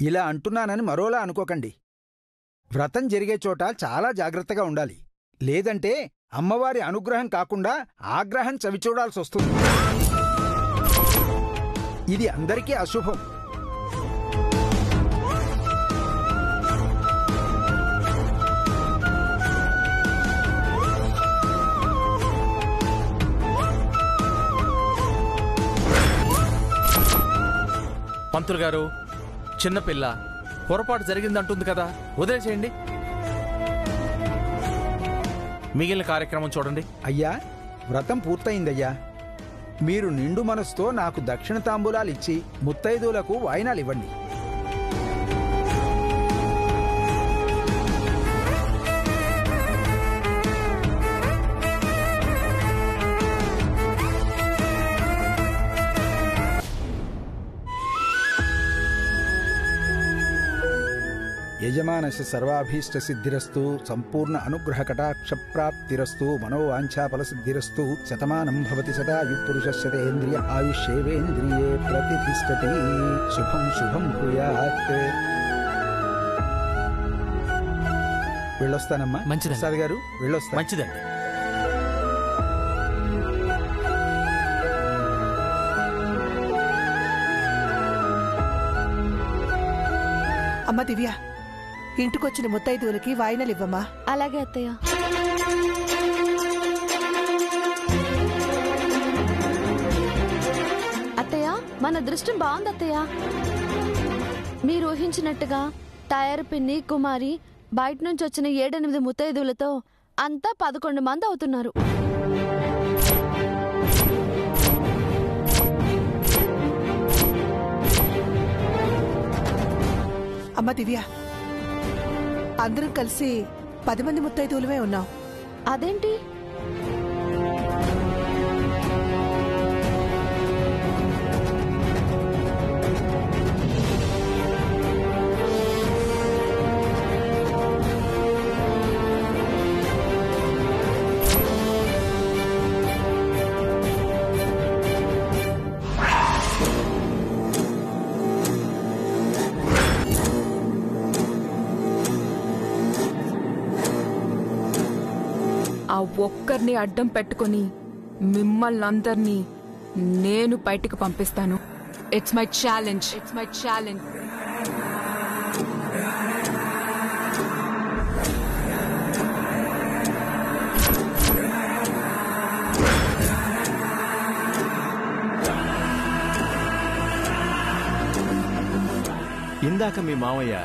ఇలా అంటున్నానని మరోలా అనుకోకండి. వ్రతం జరిగే చోట చాలా జాగ్రత్తగా ఉండాలి. లేదంటే అమ్మవారి అనుగ్రహం కాకుండా ఆగ్రహం చవిచూడాల్సొస్తుంది. ఇది అందరికీ అశుభం. పంతులు గారు, చిన్నపిల్ల పొరపాటు జరిగిందంటుంది కదా, వదిలేసేయండి. మిగిలిన కార్యక్రమం చూడండి. అయ్యా, వ్రతం పూర్తయిందయ్యా. మీరు నిండు మనసుతో నాకు దక్షిణ తాంబూలాలిచ్చి ముత్తైదువులకు వాయినాలివ్వండి. యజమానస్య సర్వాభీష్ట సిద్ధిరస్తు, సంపూర్ణ అనుగ్రహ కటాక్ష ప్రాప్తిరస్తు, మనోవాంఛాఫల సిద్ధిరస్తు, శతమానం భవతి శతాయు పురుషస్యతేంద్రియ ఆయుష్యేవేంద్రియే ప్రతిష్ఠతి. శుభం శుభం భూయాత్. వెళ్ళొస్తానమ్మా. మంచిది ప్రసాద్ గారు, వెళ్ళొస్తా. మంచిదండి. అమ్మ దివ్య, ఇంటికొచ్చిన ముత్తైదువులకి వాయినలివ్వమ్మా. అలాగే అత్తయ్య. అత్తయ్య, మన అదృష్టం బాగుంది అత్తయ్య. మీరు ఊహించినట్టుగా తయారు పిన్ని, కుమారి, బయట నుంచి వచ్చిన 7-8 ముత్తైదువులతో అంతా 11 మంది అవుతున్నారు. అమ్మ దివ్య, అందరం కలిసి 10 మంది ముత్తైదువులమే ఉన్నాం. అదేంటి? ఆ ఒక్కరిని అడ్డం పెట్టుకుని మిమ్మల్ని అందరినీ నేను బయటికి పంపిస్తాను. It's my challenge. ఇందాక మీ మావయ్య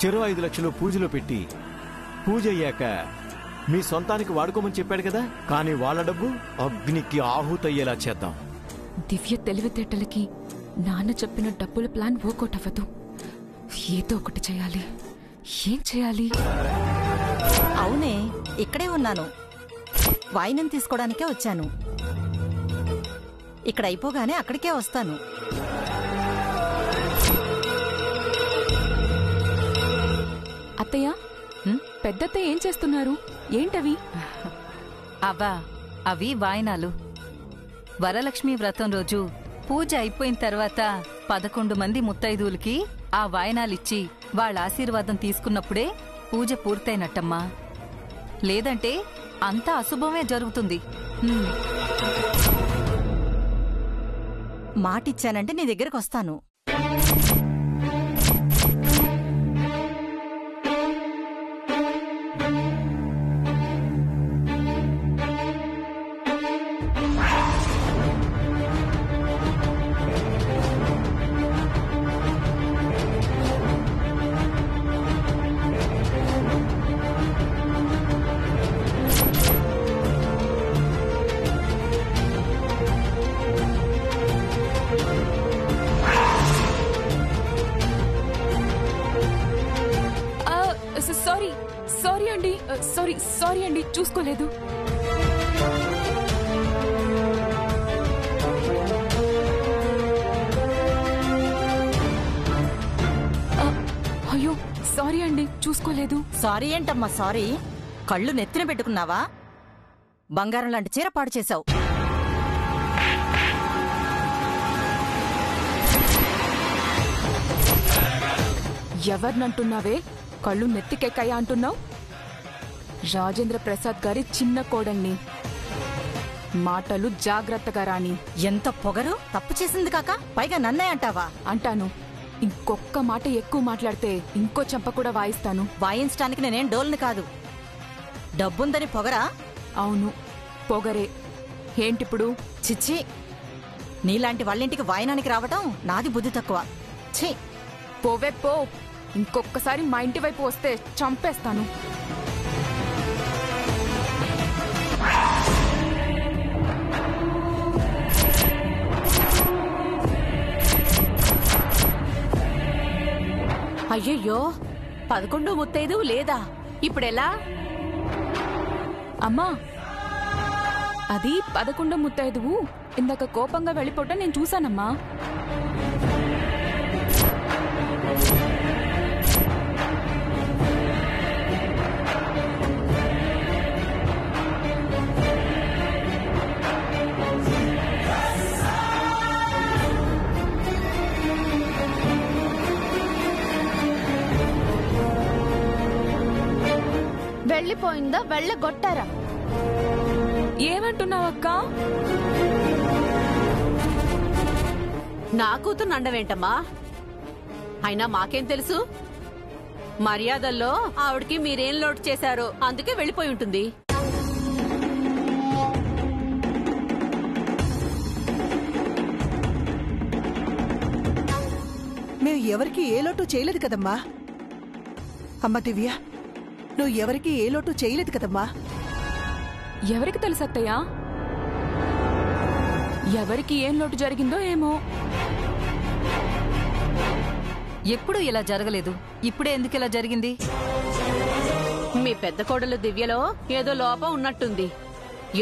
చెరో 5 లక్షలు పూజలో పెట్టి పూజ అయ్యాక మీ సొంతానికి వాడుకోమని చెప్పాడు కదా. కానీ వాళ్ళ డబ్బు అగ్నికి ఆహుతయ్యేలా చేద్దాం. దివ్య తెలివితేటలకి నాన్న చెప్పిన డబ్బుల ప్లాన్ వర్కౌట్ అవ్వదు. ఏదో ఒకటి చేయాలి. ఏం చేయాలి? అవునే, ఇక్కడే ఉన్నాను. వాయినం తీసుకోవడానికే వచ్చాను. ఇక్కడ అయిపోగానే అక్కడికే వస్తాను. అత్తయ్య, పెద్దత్తయ్య ఏం చేస్తున్నారు? ఏంటవి? అవి వాయినాలు. వరలక్ష్మి వ్రతం రోజు పూజ అయిపోయిన తర్వాత 11 మంది ముత్తైదువులకి ఆ వాయినాలిచ్చి వాళ్ళ ఆశీర్వాదం తీసుకున్నప్పుడే పూజ పూర్తయినట్టమ్మా. లేదంటే అంతా అశుభమే జరుగుతుంది. మాటిచ్చానంటే నీ దగ్గరకు వస్తాను. సారీ అండి, చూసుకోలేదు. అయ్యో, సారీ అండి, చూసుకోలేదు. సారీ ఏంటమ్మా సారీ? కళ్ళు నెత్తిన పెట్టుకున్నావా? బంగారం లాంటి చీర పాడు చేశావు. ఎవరినంటున్నావే కళ్ళు నెత్తికెక్కాయా అంటున్నావు? రాజేంద్ర ప్రసాద్ గారి చిన్న కోడల్ని. మాటలు జాగ్రత్తగా రాని. ఎంత పొగరు! తప్పు చేసింది కాక పైగా నన్నే అంటావా? అంటాను. ఇంకొక్క మాట ఎక్కువ మాట్లాడితే ఇంకో చెంప కూడా వాయిస్తాను. వాయించడానికి నేనేం డోల్ని కాదు. డబ్బుందని పొగరా? అవును, పొగరే. ఏంటిప్పుడు? చిచ్చి, నీలాంటి వాళ్ళింటికి వాయనానికి రావటం నాది బుద్ధి తక్కువ. ఛీ! పోవే పో. ఇంకొక్కసారి మా ఇంటి వైపు వస్తే చంపేస్తాను. అయ్యయ్యో, 11 ముత్తైదు లేదా? ఇప్పుడెలా? అమ్మా, అది 11 ముత్తైదువు ఇందాక కోపంగా వెళ్ళిపోవటం నేను చూశానమ్మా. వెళ్ళిపోయిందా? వెళ్ళగొట్టారా? ఏమంటున్నావక్క? నా కూతురు నండవేంటమ్మా? అయినా మాకేం తెలుసు? మర్యాదల్లో ఆవిడకి మీరేం లోటు చేశారో అందుకే వెళ్ళిపోయి ఉంటుంది. మేము ఎవరికి ఏ లోటు చేయలేదు కదమ్మా. అమ్మ దివ్య, నువ్వు ఎవరికి ఏ లోటు చేయలేదు కదమ్మా. ఎవరికి తెలుసు అత్తయ్య? ఎవరికి ఏం లోటు జరిగిందో ఏమో. ఎప్పుడూ ఇలా జరగలేదు. ఇప్పుడే ఎందుకు ఇలా జరిగింది? మీ పెద్ద కోడలు దివ్యలో ఏదో లోపం ఉన్నట్టుంది.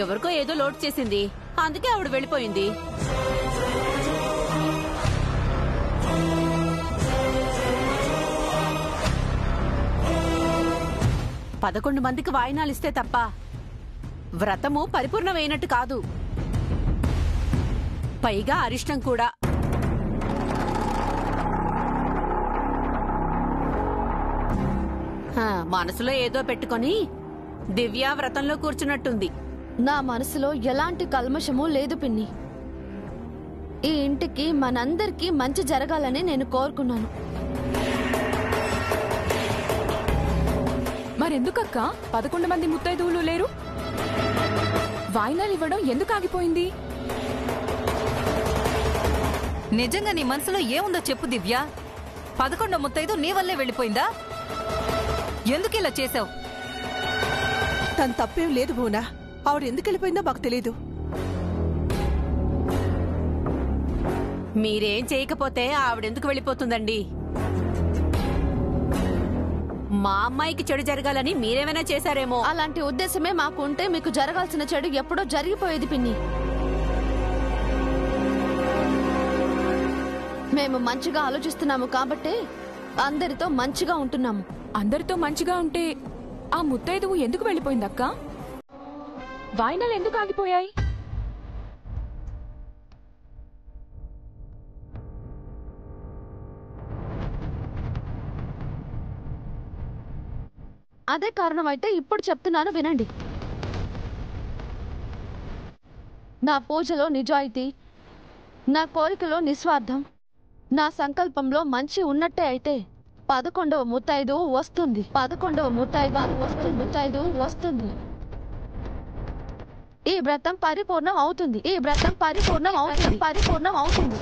ఎవరికో ఏదో లోటు చేసింది, అందుకే ఆవిడ వెళ్ళిపోయింది. 11 మందికి వాయినాలిస్తే తప్ప వ్రతము పరిపూర్ణమైనట్టు కాదు. పైగా అరిష్టం కూడా. మనసులో ఏదో పెట్టుకొని దివ్య వ్రతంలో కూర్చున్నట్టుంది. నా మనసులో ఎలాంటి కల్మషము లేదు పిన్ని. ఈ ఇంటికి మనందరికీ మంచి జరగాలని నేను కోరుకున్నాను. మరెందుకక్క 11 మంది ముత్తైదువులు లేరు? వాయినాలు ఇవ్వడం ఎందుకు ఆగిపోయింది? నిజంగా నీ మనసులో ఏముందో చెప్పు దివ్య. 11 ముత్తైదు నీ వల్లే వెళ్ళిపోయిందా? ఎందుకు ఇలా చేసావు? తన తప్పేం లేదు భువనా. ఆవిడ ఎందుకు వెళ్ళిపోయిందో మాకు తెలీదు. మీరేం చేయకపోతే ఆవిడెందుకు వెళ్ళిపోతుందండి? మా అమ్మాయికి చెడు జరగాలని మీరేమైనా చేశారేమో. అలాంటి ఉద్దేశమే మాకుంటే మీకు జరగాల్సిన చెడు ఎప్పుడో జరిగిపోయేది పిన్ని. మేము మంచిగా ఆలోచిస్తున్నాము కాబట్టే అందరితో మంచిగా ఉంటున్నాము. అందరితో మంచిగా ఉంటే ఆ ముత్తైదువు ఎందుకు వెళ్ళిపోయిందక్క? వాయినాలు ఎందుకు ఆగిపోయాయి? అదే కారణం అయితే ఇప్పుడు చెప్తున్నాను వినండి. నా పూజలో నిజాయితీ, నా కోరికలో నిస్వార్థం, నా సంకల్పంలో మంచి ఉన్నట్టే అయితే 11వ ముత్తైదు వస్తుంది. 11వ ముత్తైదు వస్తుంది. ఈ వ్రతం పరిపూర్ణం అవుతుంది. ఈ వ్రతం పరిపూర్ణం అవుతుంది.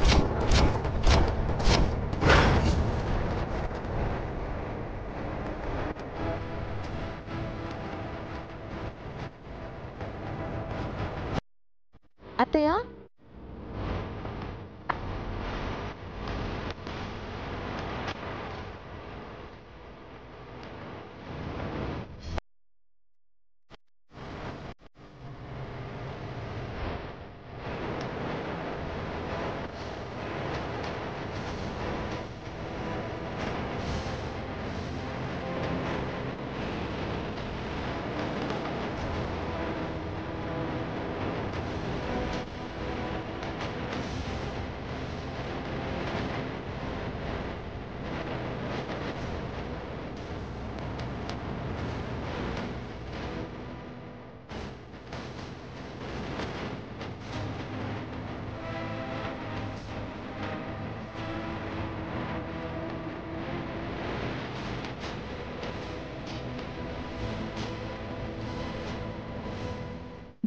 అత్తయ్య,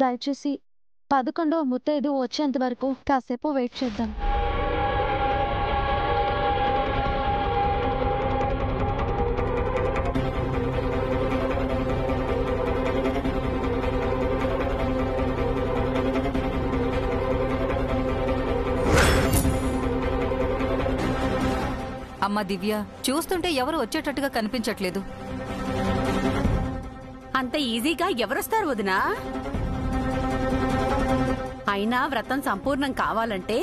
దయచేసి 11వ ముత్తైదు వచ్చేంత వరకు కాసేపు వెయిట్ చేద్దాం. అమ్మా దివ్య, చూస్తుంటే ఎవరు వచ్చేటట్టుగా కనిపించట్లేదు. అంత ఈజీగా ఎవరొస్తారు వదినా? అయినా వ్రతం సంపూర్ణం కావాలంటే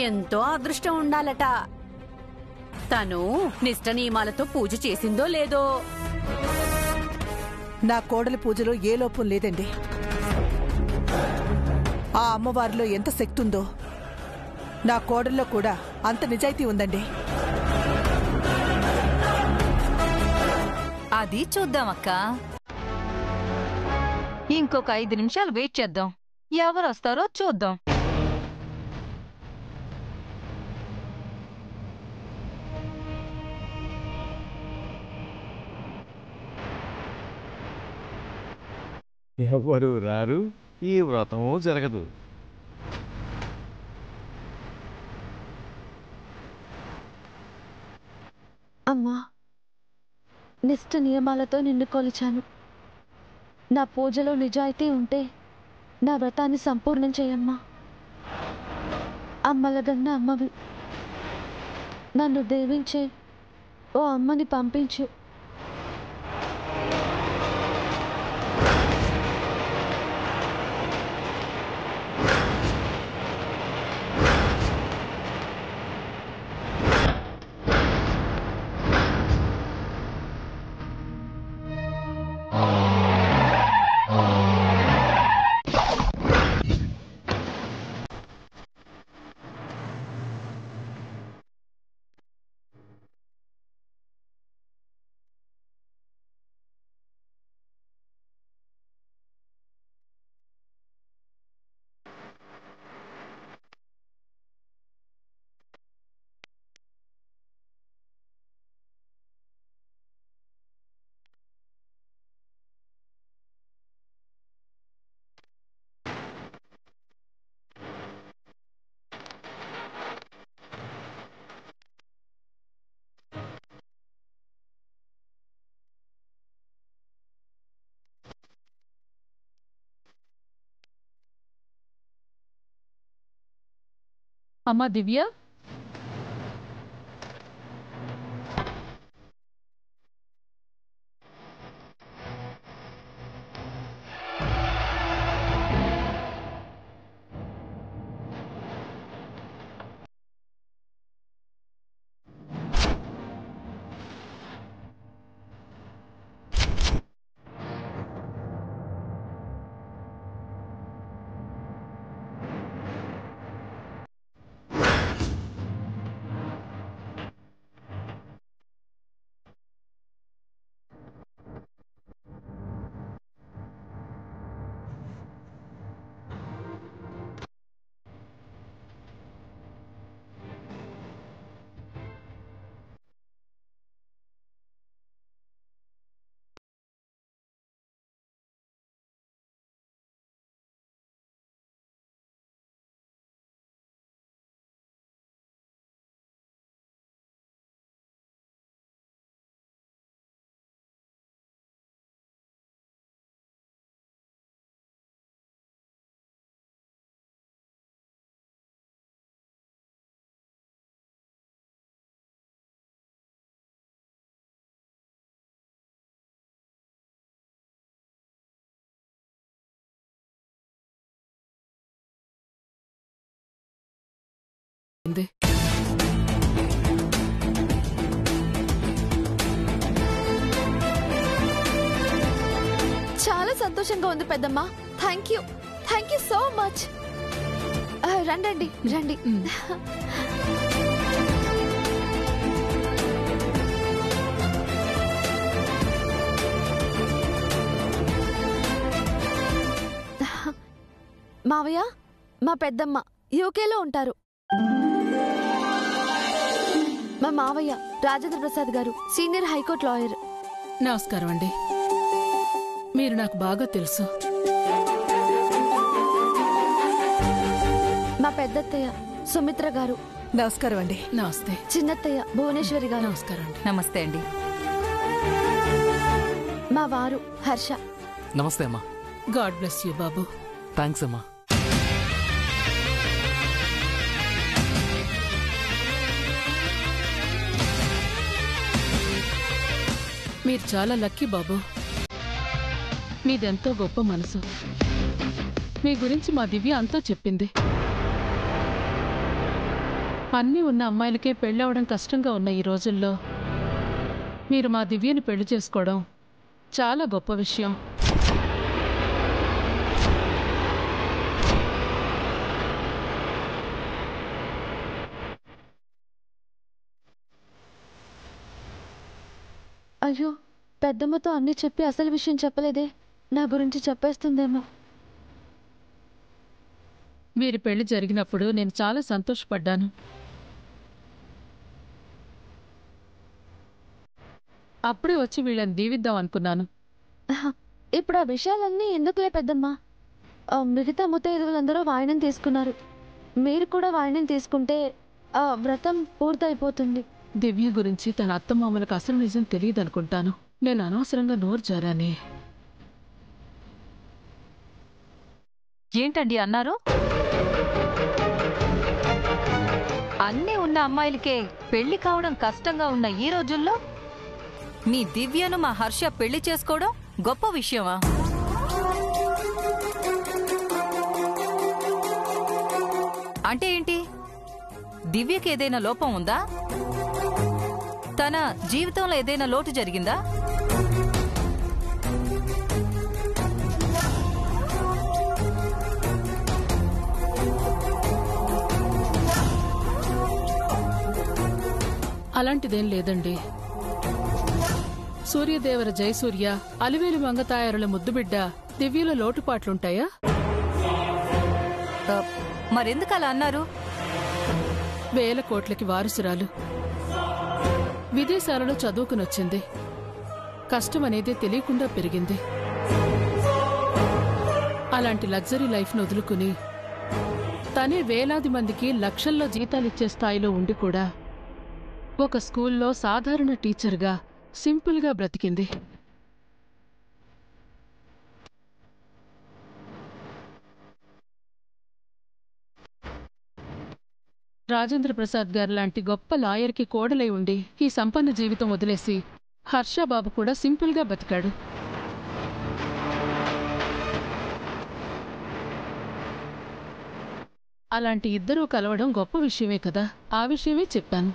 ఎంతో అదృష్టం ఉండాలట. తను నిష్ట నియమాలతో పూజ చేసిందో లేదో. నా కోడలి పూజలో ఏ లోపం లేదండి. ఆ అమ్మవారిలో ఎంత శక్తి ఉందో నా కోడల్లో కూడా అంత నిజాయితీ ఉందండి. అది చూద్దామక్క. ఇంకొక 5 నిమిషాలు వెయిట్ చేద్దాం. ఎవరు వస్తారో చూద్దాం. ఎవరు రారు, ఈ వ్రతము జరగదు. అమ్మా, నిష్ట నియమాలతో నిన్ను కొలిచాను. నా పూజలో నిజాయితీ ఉంటే నా వ్రతాన్ని సంపూర్ణం చేయమ్మా. అమ్మలగన్న అమ్మవి, నన్ను దీవించే ఓ అమ్మని పంపించు. అమ్మా దివ్య, చాలా సంతోషంగా ఉంది పెద్దమ్మా. Thank you so much. రండి రండి. మావయ్య, మా పెద్దమ్మ యూకేలో ఉంటారు. మా మావయ్య రాజేంద్ర ప్రసాద్ గారు సీనియర్ హైకోర్టు లాయర్. నమస్కారం అండి. మీరు నాకు బాగా తెలుసు. పెద్దత్తయ్య సుమిత్ర గారు, నమస్కారం అండి. నమస్తే. చిన్నత్తయ్య భువనేశ్వరి గారు, నమస్కారం అండి. నమస్తే అండి. మా వారు హర్ష. నమస్తే అమ్మా. God bless you Babu. Thanks అమ్మా. మీరు చాలా లక్కీ బాబు. మీదెంతో గొప్ప మనసు. మీ గురించి మా దివ్య అంతా చెప్పింది. అన్నీ ఉన్న అమ్మాయిలకే పెళ్ళవడం కష్టంగా ఉన్న ఈ రోజుల్లో మీరు మా దివ్యని పెళ్లి చేసుకోవడం చాలా గొప్ప విషయం. అయ్యో, పెద్దమ్మతో అన్నీ చెప్పి అసలు విషయం చెప్పలేదే. నా గురించి చెప్పేస్తుందేమో. వీరి పెళ్లి జరిగినప్పుడు నేను చాలా సంతోషపడ్డాను. అప్పుడే వచ్చి వీళ్ళని దీవిద్దాం అనుకున్నాను. ఇప్పుడు ఆ విషయాలన్నీ ఎందుకులే పెద్దమ్మా. మిగతా ముత్తైదువులందరూ వాయినం తీసుకున్నారు. మీరు కూడా వాయినం తీసుకుంటే ఆ వ్రతం పూర్తయిపోతుంది. దివ్య గురించి తన అత్తమామలకు అసలు నిజం తెలియదనుకుంటాను. నేను అనవసరంగా నోరు జారానే. ఏంటండి అన్నారు? అన్నీ ఉన్న అమ్మాయిలకే పెళ్లి కావడం కష్టంగా ఉన్న ఈ రోజుల్లో మీ దివ్యను మా హర్ష పెళ్లి చేసుకోవడం గొప్ప విషయమా? అంటే ఏంటి? దివ్యకి ఏదైనా లోపం ఉందా? తన జీవితంలో ఏదైనా లోటు జరిగిందా? అలాంటిదేం లేదండి. సూర్యదేవర జయసూర్య, అలివేలు మంగతాయారుల ముద్దుబిడ్డ దివ్యలో లోటుపాట్లుంటాయా? మరెందుకు అలా అన్నారు? వేల కోట్లకి వారసురాలు, విదేశాలలో చదువుకునొచ్చింది. కష్టమనేదే తెలియకుండా పెరిగింది. అలాంటి లగ్జరీ లైఫ్ను వదులుకుని తనే వేలాది మందికి లక్షల్లో జీతాలిచ్చే స్థాయిలో ఉండి కూడా ఒక స్కూల్లో సాధారణ టీచర్గా సింపుల్గా బ్రతికింది. రాజేంద్ర ప్రసాద్ గారు లాంటి గొప్ప లాయర్కి కోడలై ఉండి ఈ సంపన్న జీవితం వదిలేసి హర్షబాబు కూడా సింపుల్గా బతికాడు. అలాంటి ఇద్దరూ కలవడం గొప్ప విషయమే కదా. ఆ విషయమే చెప్పాను.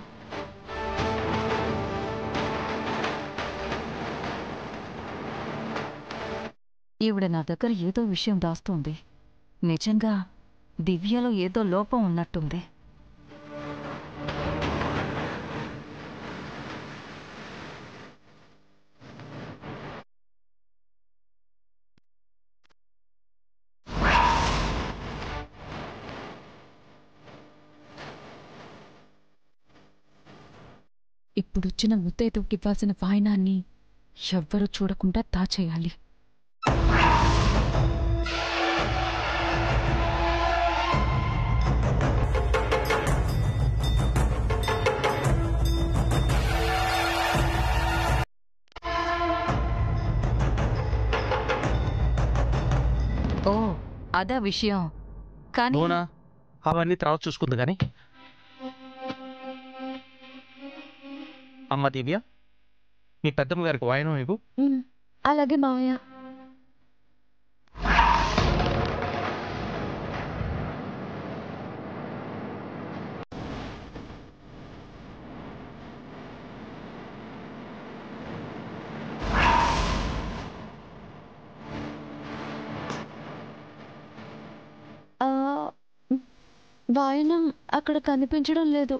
ఈవిడ నా దగ్గర ఏదో విషయం దాస్తోంది. నిజంగా దివ్యలో ఏదో లోపం ఉన్నట్టుంది. ఇప్పుడొచ్చిన ముత్తైదుకి ఇవ్వాల్సిన వాయినాన్ని ఎవ్వరూ చూడకుండా దాచేయాలి. ఓ, అదా విషయం. కానీ నోనా అవన్నీ తర్వాత చూసుకుంది కానీ. అమ్మ దివ్య, మీ పెద్దమ్మ గారికి వాయనం ఇవ్వు. అలాగే మావయ్య. వాయనం అక్కడ కనిపించడం లేదు.